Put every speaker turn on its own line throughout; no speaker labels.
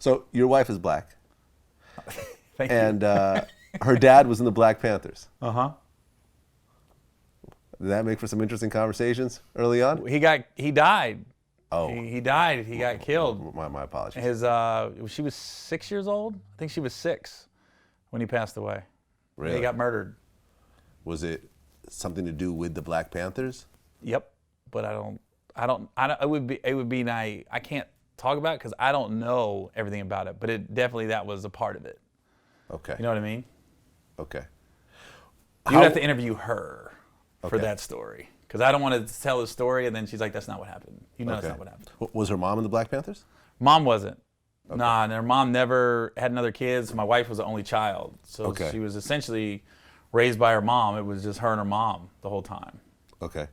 So your wife is black.
Thank
and
you.
her dad was in the Black Panthers.
Uh-huh.
Did that make for some interesting conversations early on?
He died.
Oh.
He died. He got killed.
My apologies.
She was 6 years old. I think she was 6 when he passed away.
Really?
He got murdered.
Was it something to do with the Black Panthers?
Yep. But it would be naive. I can't talk about it because I don't know everything about it, but that was a part of it.
Okay.
You know what I mean?
Okay.
You'd have to interview her for that story because I don't want to tell the story and then she's like, that's not what happened. That's not what happened.
Was her mom in the Black Panthers?
Mom wasn't. Okay. Nah, and her mom never had another kids. My wife was the only child. So she was essentially raised by her mom. It was just her and her mom the whole time.
Okay.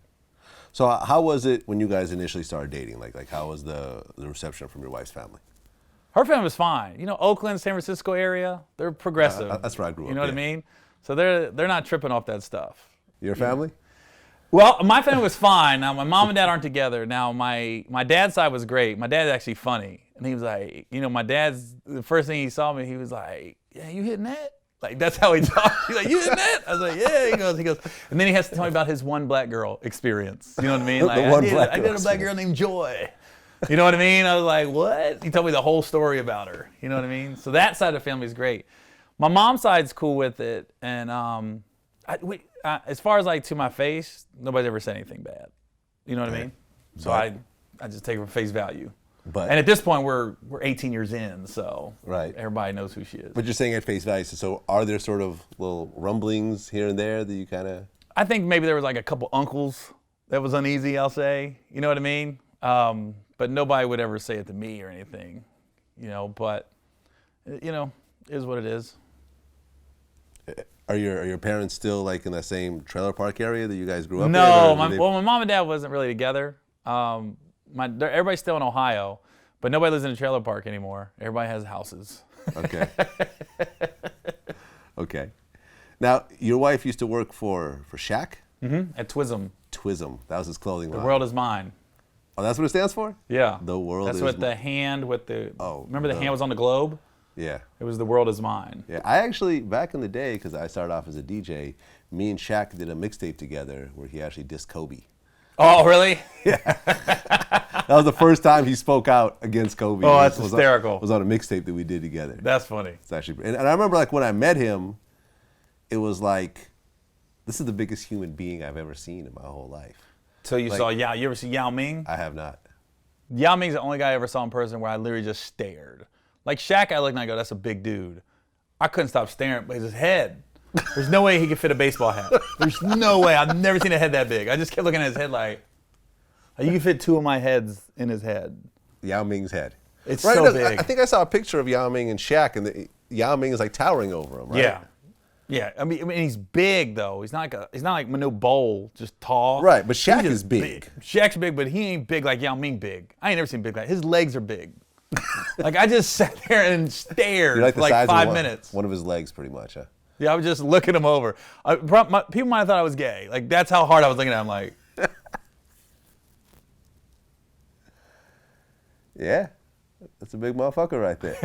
So how was it when you guys initially started dating? Like how was the reception from your wife's family?
Her family was fine. Oakland, San Francisco area, they're progressive.
That's where I grew up.
You know what I mean? So they're not tripping off that stuff.
Your family?
Well, my family was fine. Now, my mom and dad aren't together. Now, my dad's side was great. My dad's actually funny. And he was like, my dad's, the first thing he saw me, he was like, yeah, you hitting that? Like, that's how he talked. He's like, you hitting that? I was like, yeah. He goes. And then he has to tell me about his one black girl experience. You know what I mean? Like, I did a black girl named Joy. You know what I mean? I was like, what? He told me the whole story about her. You know what I mean? So that side of the family is great. My mom's side's cool with it. And as far as like to my face, nobody's ever said anything bad. You know what I mean? So I just take it for face value. And at this point, we're 18 years in, so everybody knows who she is.
But you're saying at face value, so are there sort of little rumblings here and there that you kind of...
I think maybe there was like a couple uncles that was uneasy, I'll say. You know what I mean? But nobody would ever say it to me or anything, but, is what it is.
Are your parents still like in that same trailer park area that you guys grew up in?
No, my mom and dad wasn't really together. Everybody's still in Ohio, but nobody lives in a trailer park anymore. Everybody has houses.
Okay. Okay. Now, your wife used to work for Shaq?
Mm-hmm. At Twism.
Twism. That was his clothing line.
The world is mine.
Oh, that's what it stands for?
Yeah.
The world
That's
is
what the hand with the...
Oh.
Remember the hand was on the globe?
Yeah.
It was the world is mine.
Yeah. I actually, back in the day, because I started off as a DJ, me and Shaq did a mixtape together where he actually dissed Kobe.
Oh, really?
Yeah. That was the first time he spoke out against Kobe.
Oh, that's hysterical.
It was on a mixtape that we did together.
That's funny.
It's actually, and I remember like when I met him, it was like, this is the biggest human being I've ever seen in my whole life.
So you saw Yao? You ever see Yao Ming?
I have not.
Yao Ming's the only guy I ever saw in person where I literally just stared. Like Shaq, I looked and I go, that's a big dude. I couldn't stop staring at his head. There's no way he could fit a baseball hat. There's no way. I've never seen a head that big. I just kept looking at his head like you can fit 2 of my heads in his head.
Yao Ming's head.
It's so big.
I think I saw a picture of Yao Ming and Shaq, and Yao Ming is like towering over him, right?
Yeah. Yeah. I mean he's big though. He's not like Manu Bowl, just tall.
Right, but Shaq is big.
Shaq's big, but he ain't big like Yao Ming big. I ain't never seen big like his legs are big. Like I just sat there and stared for like 5 minutes.
One of his legs, pretty much, huh?
Yeah, I was just looking him over. People might have thought I was gay. Like that's how hard I was looking at him. Like,
yeah, that's a big motherfucker right there.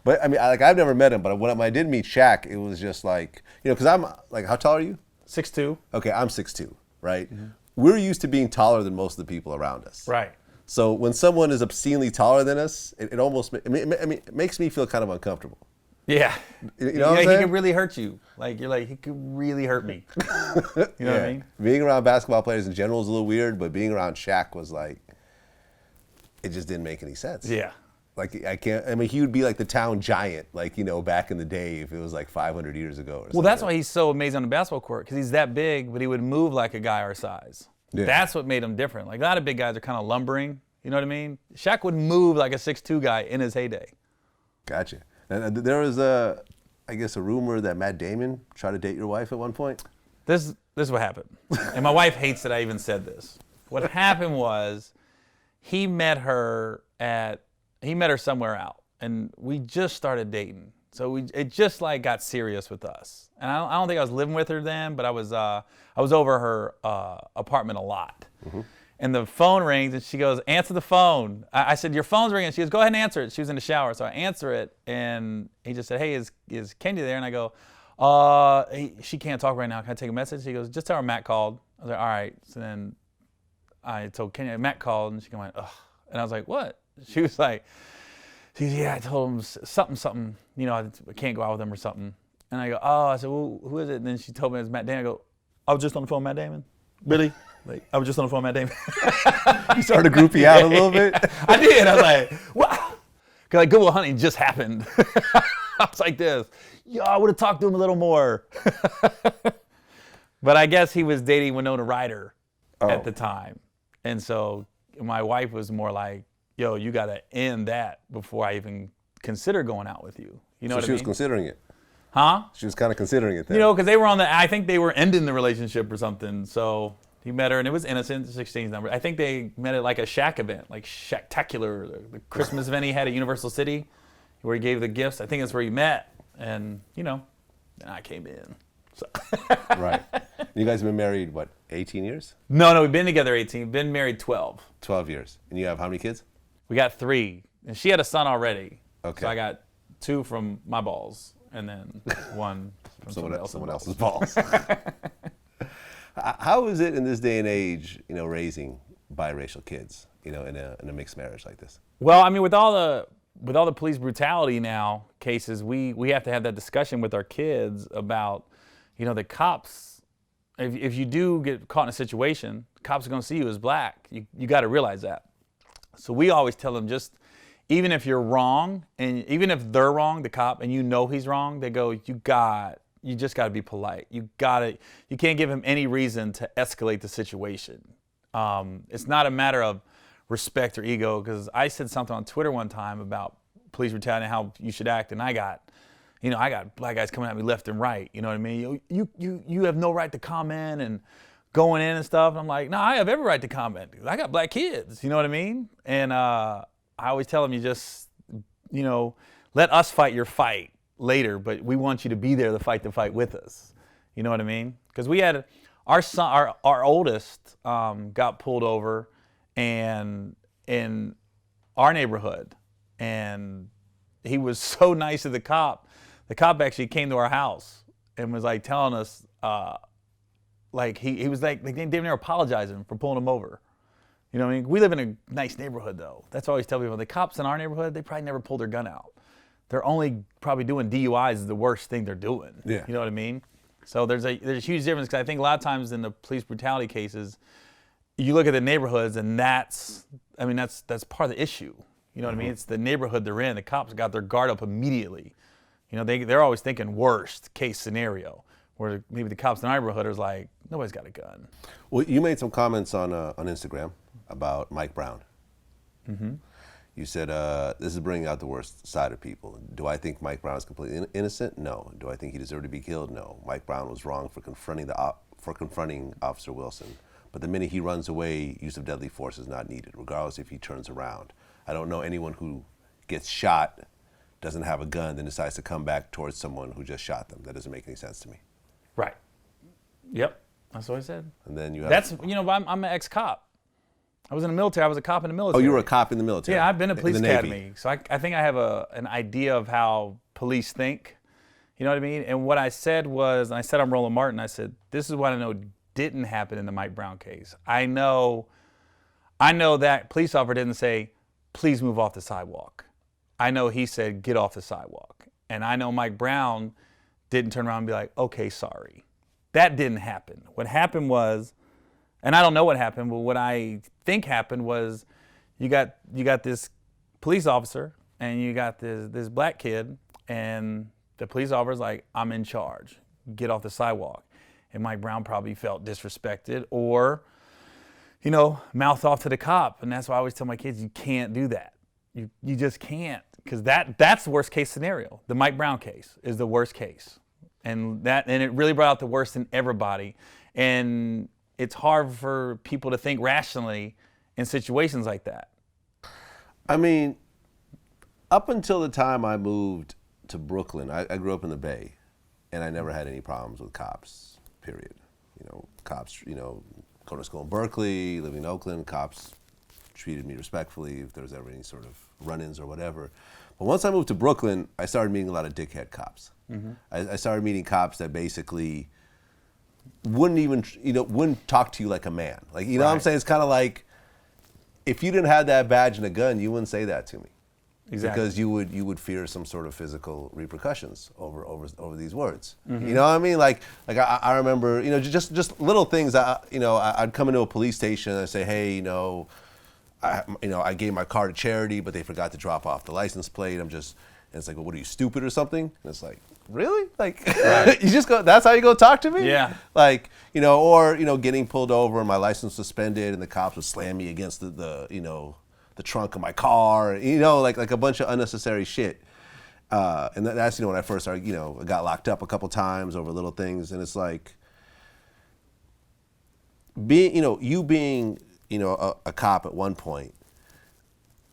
But I mean, I've never met him. But when I did meet Shaq, it was just like, because I'm like, how tall are you?
6'2".
Okay, I'm 6'2", right? Mm-hmm. We're used to being taller than most of the people around us.
Right.
So when someone is obscenely taller than us, it almost, it makes me feel kind of uncomfortable.
Yeah.
You know what I'm saying?
He can really hurt you. Like, you're like, he could really hurt me. You know what I mean?
Being around basketball players in general is a little weird, but being around Shaq was like, it just didn't make any sense.
Yeah.
Like, he would be like the town giant, like, back in the day if it was like 500 years ago or something.
Well, that's why he's so amazing on the basketball court, because he's that big, but he would move like a guy our size. Yeah. That's what made him different. Like, a lot of big guys are kind of lumbering. You know what I mean? Shaq would move like a 6'2" guy in his heyday.
Gotcha. And there was I guess a rumor that Matt Damon tried to date your wife at one point.
This is what happened. And my wife hates that I even said this. What happened was he met her somewhere out, and we just started dating. So it just like got serious with us. And I don't think I was living with her then, but I was over her apartment a lot. Mm-hmm. And the phone rings, and she goes, answer the phone. I said, your phone's ringing. She goes, go ahead and answer it. She was in the shower, so I answer it, and he just said, hey, is Kenya there? And I go, she can't talk right now. Can I take a message? He goes, just tell her Matt called. I was like, all right. So then I told Kenya, Matt called, and she went, ugh. And I was like, what? She was like, yeah, I told him something, you know, I can't go out with him or something. And I go, oh, I said, well, who is it? And then she told me it was Matt Damon. I go, I was just on the phone with Matt Damon. Really? Like, I was just on the phone with Matt Damon.
You started to group you out a little bit?
I did. I was like, wow. Because like Good Will Hunting just happened. I was like this. Yo, I would have talked to him a little more. But I guess he was dating Winona Ryder at the time. And so my wife was more like, yo, you got to end that before I even consider going out with you. You know what I mean? So
she was considering it.
Huh?
She was kind of considering it then.
You know, because they were I think they were ending the relationship or something. So he met her, and it was innocent, 16's number. I think they met at like a Shaq event, like Shacktacular, the Christmas event he had at Universal City, where he gave the gifts. I think that's where he met. And, you know, then I came in. So.
Right. You guys have been married, what, 18 years?
No, we've been together 18. Been married 12.
12 years. And you have how many kids?
We got 3. And she had a son already.
Okay.
So I got 2 from my balls, and then 1 from someone else's balls.
How is it in this day and age, you know, raising biracial kids, you know, in a mixed marriage like this?
Well, I mean, with all the police brutality now cases, we have to have that discussion with our kids about, you know, the cops. If you do get caught in a situation, cops are going to see you as black. You got to realize that. So we always tell them, just even if you're wrong, and even if they're wrong, the cop, and you know he's wrong, they go, you just got to be polite. You can't give him any reason to escalate the situation. It's not a matter of respect or ego, because I said something on Twitter one time about police brutality and how you should act, and I got black guys coming at me left and right. You know what I mean? You have no right to comment and going in and stuff. And I'm like, no, I have every right to comment. I got black kids. You know what I mean? And I always tell them, you just, you know, let us fight your fight later, but we want you to be there to fight the fight with us. You know what I mean? Because we had our son, our oldest got pulled over and in our neighborhood, and he was so nice to the cop. The cop actually came to our house and was like telling us, like he was like, they didn't even apologizing for pulling him over. You know what I mean? We live in a nice neighborhood though. That's what I always tell people. The cops in our neighborhood, they probably never pulled their gun out. They're only probably doing DUIs is the worst thing they're doing.
Yeah.
You know what I mean? So there's a huge difference, because I think a lot of times in the police brutality cases, you look at the neighborhoods, and that's part of the issue. You know what I mean? It's the neighborhood they're in. The cops got their guard up immediately. You know, they're always thinking worst case scenario, where maybe the cops in our neighborhood are like, nobody's got a gun.
Well, you made some comments on Instagram about Mike Brown. Mm-hmm. You said, this is bringing out the worst side of people. Do I think Mike Brown is completely innocent? No. Do I think he deserved to be killed? No. Mike Brown was wrong for confronting Officer Wilson. But the minute he runs away, use of deadly force is not needed, regardless if he turns around. I don't know anyone who gets shot, doesn't have a gun, then decides to come back towards someone who just shot them. That doesn't make any sense to me.
Right. Yep. That's what I said.
And then you have...
That's, you know, I'm an ex-cop. I was in the military. I was a cop in the military.
Oh, you were a cop in the military?
Yeah, I've been to police
in the
academy.
Navy.
So I think I have an idea of how police think. You know what I mean? And what I said was, and I said I'm Roland Martin, I said, this is what I know didn't happen in the Mike Brown case. I know that police officer didn't say, please move off the sidewalk. I know he said, get off the sidewalk. And I know Mike Brown didn't turn around and be like, okay, sorry. That didn't happen. What happened was, and I don't know what happened, but what I think happened was, you got this police officer and you got this black kid, and the police officer's like, I'm in charge. Get off the sidewalk. And Mike Brown probably felt disrespected, or, you know, mouthed off to the cop. And that's why I always tell my kids, you can't do that. You just can't, because that's the worst case scenario. The Mike Brown case is the worst case. And it really brought out the worst in everybody. And it's hard for people to think rationally in situations like that.
I mean, up until the time I moved to Brooklyn, I grew up in the Bay, and I never had any problems with cops, period. You know, cops going to school in Berkeley, living in Oakland, cops treated me respectfully if there was ever any sort of run-ins or whatever. But once I moved to Brooklyn, I started meeting a lot of dickhead cops. I started meeting cops that basically wouldn't even, wouldn't talk to you like a man. Like, you know what I'm saying? It's kind of like, if you didn't have that badge and a gun, you wouldn't say that to me.
Exactly.
Because you would fear some sort of physical repercussions over these words. You know what I mean? Like I remember, just little things. I'd come into a police station and I'd say, hey, I gave my car to charity, but they forgot to drop off the license plate. And it's like, well, what are you, stupid or something? And it's like, really? Like, you just go, that's how you go talk to me?
Yeah.
Like, or getting pulled over and my license suspended and the cops would slam me against the trunk of my car, like a bunch of unnecessary shit. And that's, when I first started, I got locked up a couple times over little things. And it's like, being a cop at one point,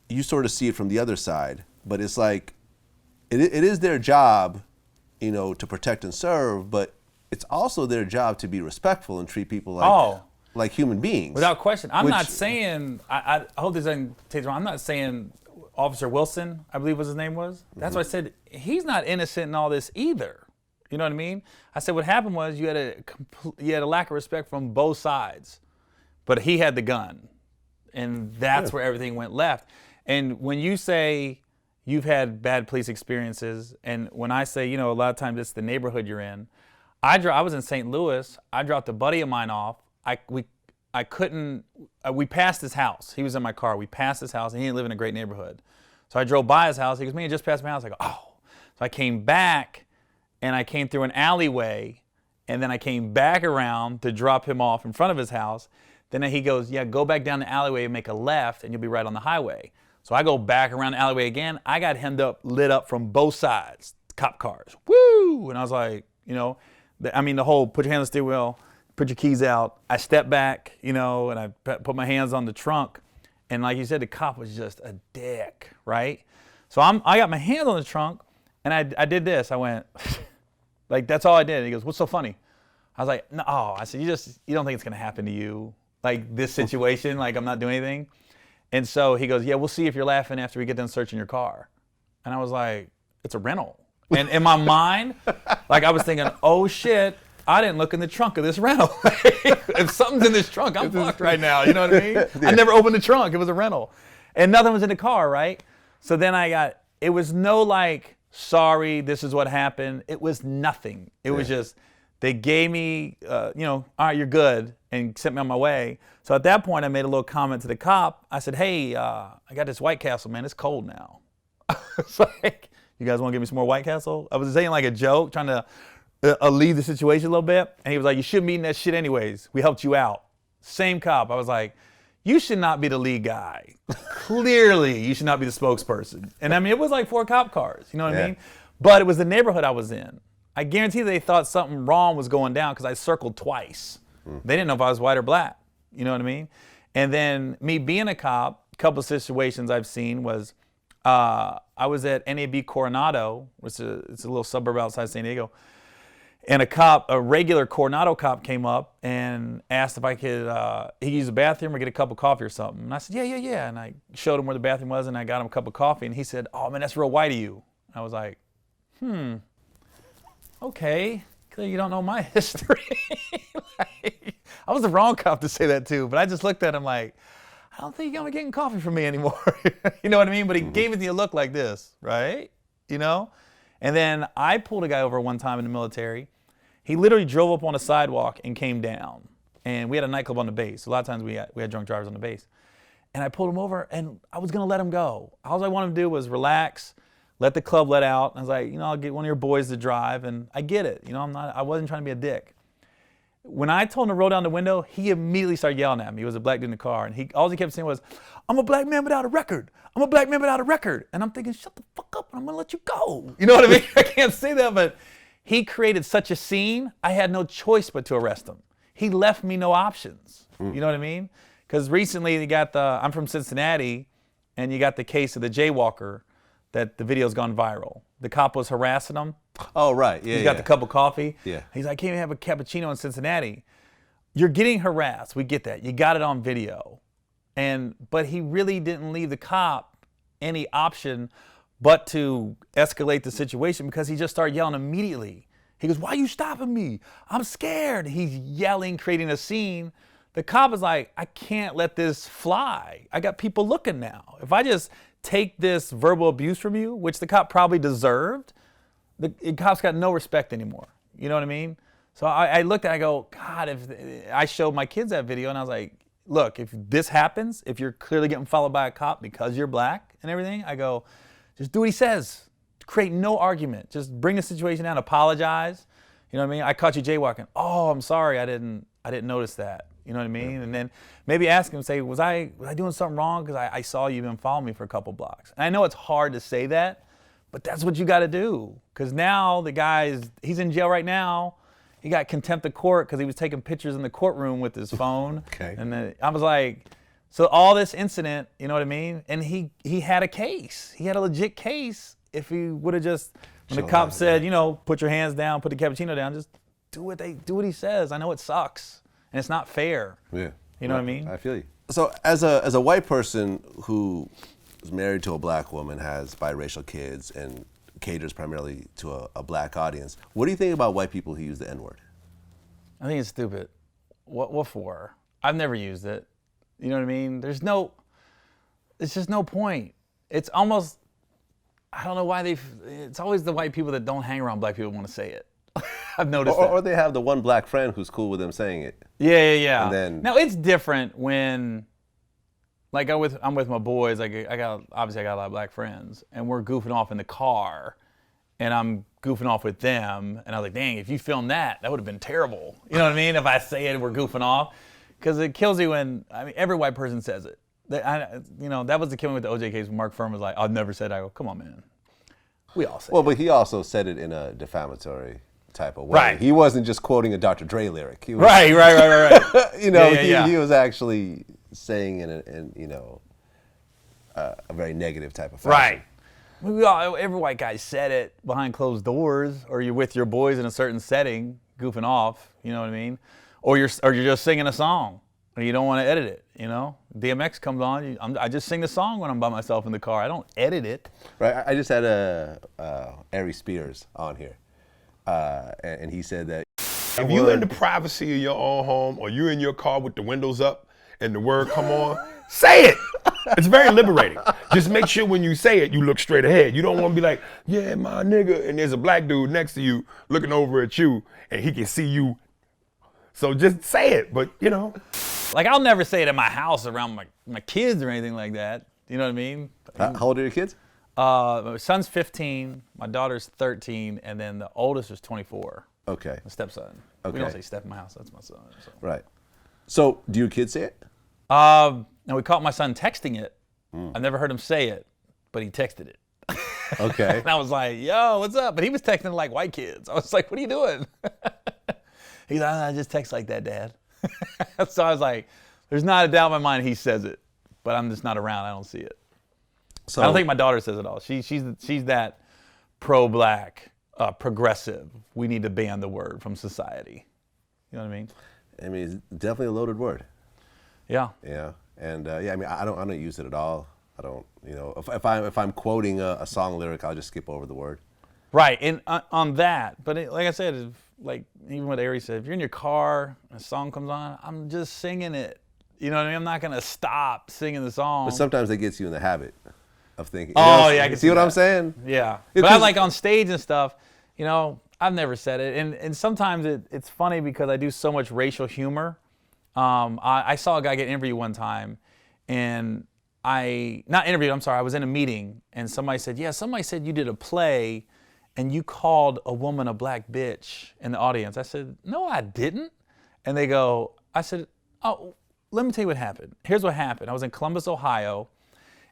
you sort of see it from the other side, but it's like, it is their job, to protect and serve, but it's also their job to be respectful and treat people like human beings.
Without question. I'm not saying, I hope this doesn't take it wrong, I'm not saying Officer Wilson, I believe was his name was. That's why I said, he's not innocent in all this either. You know what I mean? I said what happened was you had a lack of respect from both sides, but he had the gun, and that's where everything went left. And when you say you've had bad police experiences, and when I say, a lot of times it's the neighborhood you're in, I was in St. Louis. I dropped a buddy of mine off. We passed his house. He was in my car. We passed his house, and he didn't live in a great neighborhood. So I drove by his house. He goes, man, you just passed my house. I go, oh. So I came back, and I came through an alleyway, and then I came back around to drop him off in front of his house. Then he goes, yeah, go back down the alleyway and make a left, and you'll be right on the highway. So I go back around the alleyway again. I got lit up from both sides, cop cars. Woo! And I was like, the whole put your hand on the steering wheel, put your keys out. I stepped back, and I put my hands on the trunk. And like you said, the cop was just a dick, right? So I got my hand on the trunk, and I did this. I went, like, that's all I did. And he goes, what's so funny? I was like, no. I said, you don't think it's going to happen to you? Like this situation, like I'm not doing anything? And so he goes, yeah, we'll see if you're laughing after we get done searching your car. And I was like, it's a rental. And in my mind, like I was thinking, oh shit, I didn't look in the trunk of this rental. If something's in this trunk, I'm fucked right now. You know what I mean? I never opened the trunk. It was a rental. And nothing was in the car, right? So then it was no like, sorry, this is what happened. It was nothing. It was just, they gave me, all right, you're good, and sent me on my way. So at that point, I made a little comment to the cop. I said, hey, I got this White Castle, man. It's cold now. It's like, you guys want to give me some more White Castle? I was saying like a joke, trying to alleviate the situation a little bit. And he was like, you shouldn't be eating that shit anyways. We helped you out. Same cop. I was like, you should not be the lead guy. Clearly, you should not be the spokesperson. And I mean, it was like 4 cop cars. You know what I mean? But it was the neighborhood I was in. I guarantee they thought something wrong was going down because I circled twice. They didn't know if I was white or black. You know what I mean? And then me being a cop, a couple of situations I've seen was I was at NAB Coronado, which it's a little suburb outside San Diego. And a regular Coronado cop came up and asked if I could, he use the bathroom or get a cup of coffee or something. And I said, yeah. And I showed him where the bathroom was and I got him a cup of coffee. And he said, oh man, that's real white of you. And I was like, okay, clearly you don't know my history. I was the wrong cop to say that too, but I just looked at him like, I don't think you're gonna be getting coffee from me anymore. You know what I mean? But he gave it to you a look like this, right? And then I pulled a guy over one time in the military. He literally drove up on a sidewalk and came down. And we had a nightclub on the base. So a lot of times we had drunk drivers on the base. And I pulled him over and I was gonna let him go. All I wanted him to do was relax, let the club let out. And I was like, I'll get one of your boys to drive. And I get it. I wasn't trying to be a dick. When I told him to roll down the window, he immediately started yelling at me. He was a black dude in the car. And all he kept saying was, I'm a black man without a record. I'm a black man without a record. And I'm thinking, shut the fuck up and I'm gonna let you go. You know what I mean? I can't say that, but he created such a scene, I had no choice but to arrest him. He left me no options. You know what I mean? Because recently I'm from Cincinnati, and you got the case of the jaywalker that the video's gone viral. The cop was harassing him.
Oh, right. Yeah,
He's got the cup of coffee.
Yeah.
He's like, I can't even have a cappuccino in Cincinnati. you're getting harassed. We get that. You got it on video. But he really didn't leave the cop any option but to escalate the situation, because he just started yelling immediately. He goes, "Why are you stopping me? I'm scared." He's yelling, creating a scene. The cop is like, "I can't let this fly. I got people looking now. If I just take this verbal abuse from you," which the cop probably deserved, the cop's got no respect anymore. You know what I mean? So I looked at it, I go, God, if I showed my kids that video and I was like, look, if this happens, if you're clearly getting followed by a cop because you're black and everything, I go, just do what he says. Create no argument. Just bring the situation down, apologize. You know what I mean? I caught you jaywalking. Oh, I'm sorry, I didn't notice that. You know what I mean? Yeah. And then maybe ask him, say, was I doing something wrong? Because I saw you been following me for a couple blocks. And I know it's hard to say that, but that's what you got to do. Because now the he's in jail right now. He got contempt of court because he was taking pictures in the courtroom with his phone.
Okay.
And then I was like, so all this incident, you know what I mean? And he had a case. He had a legit case. If he would have just, when the cop said, you know, put your hands down, put the cappuccino down, just do what he says. I know it sucks and it's not fair.
Yeah.
You know what I mean?
I feel you. So as a white person who is married to a black woman, has biracial kids, and caters primarily to a black audience, what do you think about white people who use the N-word?
I think it's stupid. What for? I've never used it. You know what I mean? It's just no point. It's almost, I don't know why it's always the white people that don't hang around black people want to say it. I've noticed that.
Or they have the one black friend who's cool with them saying it.
Yeah.
And then,
now it's different when, like I'm with my boys. Like I got a lot of black friends, and we're goofing off in the car, and I'm goofing off with them, and I was like, dang, if you filmed that would have been terrible. You know what I mean? If I say it, we're goofing off, because it kills you when, I mean, every white person says it. That was the killing with the OJ case. When Mark Furman was like, I've never said it. I go, come on, man. We all say it.
Well, but he also said it in a defamatory type of way.
Right.
He wasn't just quoting a Dr. Dre lyric. He was,
Right.
you know,
Yeah.
He was actually saying in you know, a very negative type of fashion.
Right. Every white guy said it behind closed doors, or you're with your boys in a certain setting, goofing off. You know what I mean? Or you're just singing a song, and you don't want to edit it. You know, DMX comes on. I just sing the song when I'm by myself in the car. I don't edit it.
Right. I just had Ari Spears on here, and he said that
if you in the privacy of your own home, or you in your car with the windows up and the word come on, say it. It's very liberating. Just make sure when you say it, you look straight ahead. You don't want to be like, yeah, my nigga, and there's a black dude next to you looking over at you, and he can see you. So just say it, but you know.
Like, I'll never say it in my house around my kids or anything like that. You know what I mean?
How old are your kids?
My son's 15, my daughter's 13, and then the oldest is 24.
Okay.
My stepson.
Okay.
We don't say step in my house, that's my son. So.
Right. So do your kids say it?
Now we caught my son texting it. I've never heard him say it, but he texted it.
Okay.
And I was like, yo, what's up? But he was texting like white kids. I was like, what are you doing? He's like, I just text like that, Dad. So I was like, there's not a doubt in my mind he says it, but I'm just not around. I don't see it. So I don't think my daughter says it all. She's that pro-black, progressive. We need to ban the word from society. You know what I mean?
I mean, it's definitely a loaded word.
Yeah.
Yeah. And I mean, I don't use it at all. I don't, you know, if I'm quoting a song lyric, I'll just skip over the word.
Right. And on that, but like I said, like even what Ari said, if you're in your car and a song comes on, I'm just singing it. You know what I mean? I'm not gonna stop singing the song.
But sometimes it gets you in the habit of thinking.
Oh, yeah, I can
see what
that.
I'm saying?
Yeah. But I like on stage and stuff, you know, I've never said it. And sometimes it's funny because I do so much racial humor. I saw a guy get interviewed one time, and I was in a meeting, and somebody said you did a play and you called a woman a black bitch in the audience. I said, no, I didn't. And I said, oh, let me tell you what happened. Here's what happened. I was in Columbus, Ohio,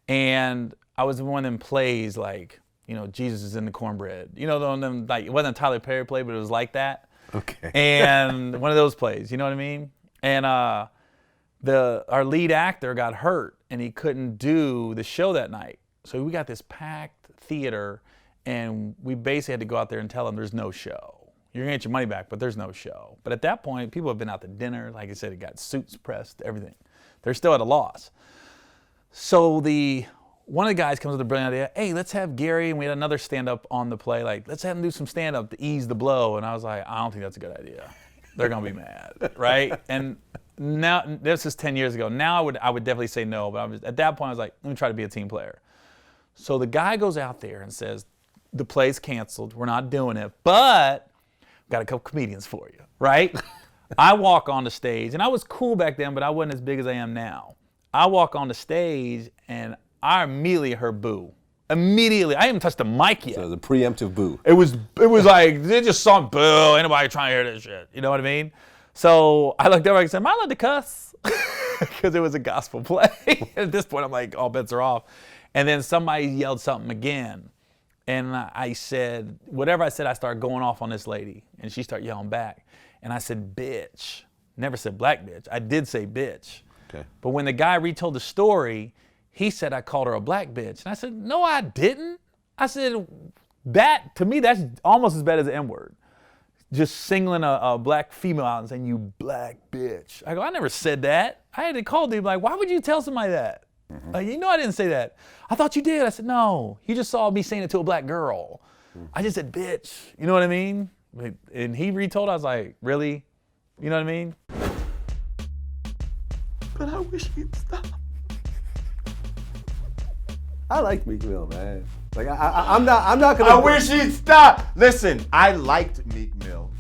and I was in one of them plays like, you know, Jesus is in the cornbread. You know, them, like, it wasn't a Tyler Perry play, but it was like that.
Okay.
And one of those plays, you know what I mean? And our lead actor got hurt, and he couldn't do the show that night. So we got this packed theater, and we basically had to go out there and tell him there's no show. You're gonna get your money back, but there's no show. But at that point, people have been out to dinner. Like I said, it got suits pressed, everything. They're still at a loss. So one of the guys comes with a brilliant idea. Hey, let's have Gary, and we had another stand-up on the play. Like, let's have him do some stand-up to ease the blow. And I was like, I don't think that's a good idea. They're gonna be mad, right? And now, this is 10 years ago. Now I would definitely say no, but at that point I was like, let me try to be a team player. So the guy goes out there and says, the play's canceled, we're not doing it, but I've got a couple comedians for you, right? I walk on the stage, and I was cool back then, but I wasn't as big as I am now. I walk on the stage, and I immediately heard boo. Immediately, I didn't even touch the mic yet.
So the preemptive boo.
It was like, they just saw boo, ain't nobody trying to hear this shit, you know what I mean? So I looked over and said, am I allowed to cuss? Because it was a gospel play. At this point, I'm like, all bets are off. And then somebody yelled something again. And I said, whatever I said, I started going off on this lady. And she started yelling back. And I said, bitch. Never said black bitch. I did say bitch.
Okay.
But when the guy retold the story, he said I called her a black bitch. And I said, no, I didn't. I said, to me, that's almost as bad as the N-word. Just singling a black female out and saying, you black bitch. I go, I never said that. I had to call dude, like, why would you tell somebody that? Mm-hmm. Like, you know I didn't say that. I thought you did. I said, no, you just saw me saying it to a black girl. Mm-hmm. I just said, bitch. You know what I mean? And he retold, I was like, really? You know what I mean?
But I wish he'd stop.
I like Meek Mill, man. Like I'm not gonna.
I wish he'd stop. Listen, I liked Meek Mill,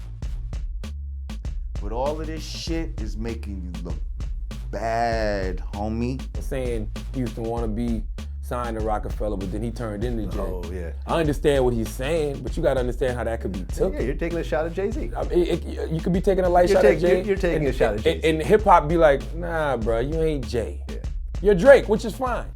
but all of this shit is making you look bad, homie.
Saying he used to want to be signed to Rockefeller, but then he turned into Jay.
Oh yeah.
I understand what he's saying, but you got to understand how that could be took.
Yeah, you're taking a shot at Jay-Z.
I mean, you could be taking a light shot at Jay.
You're taking a shot at Jay-Z.
And hip hop be like, nah, bro, you ain't Jay.
Yeah.
You're Drake, which is fine.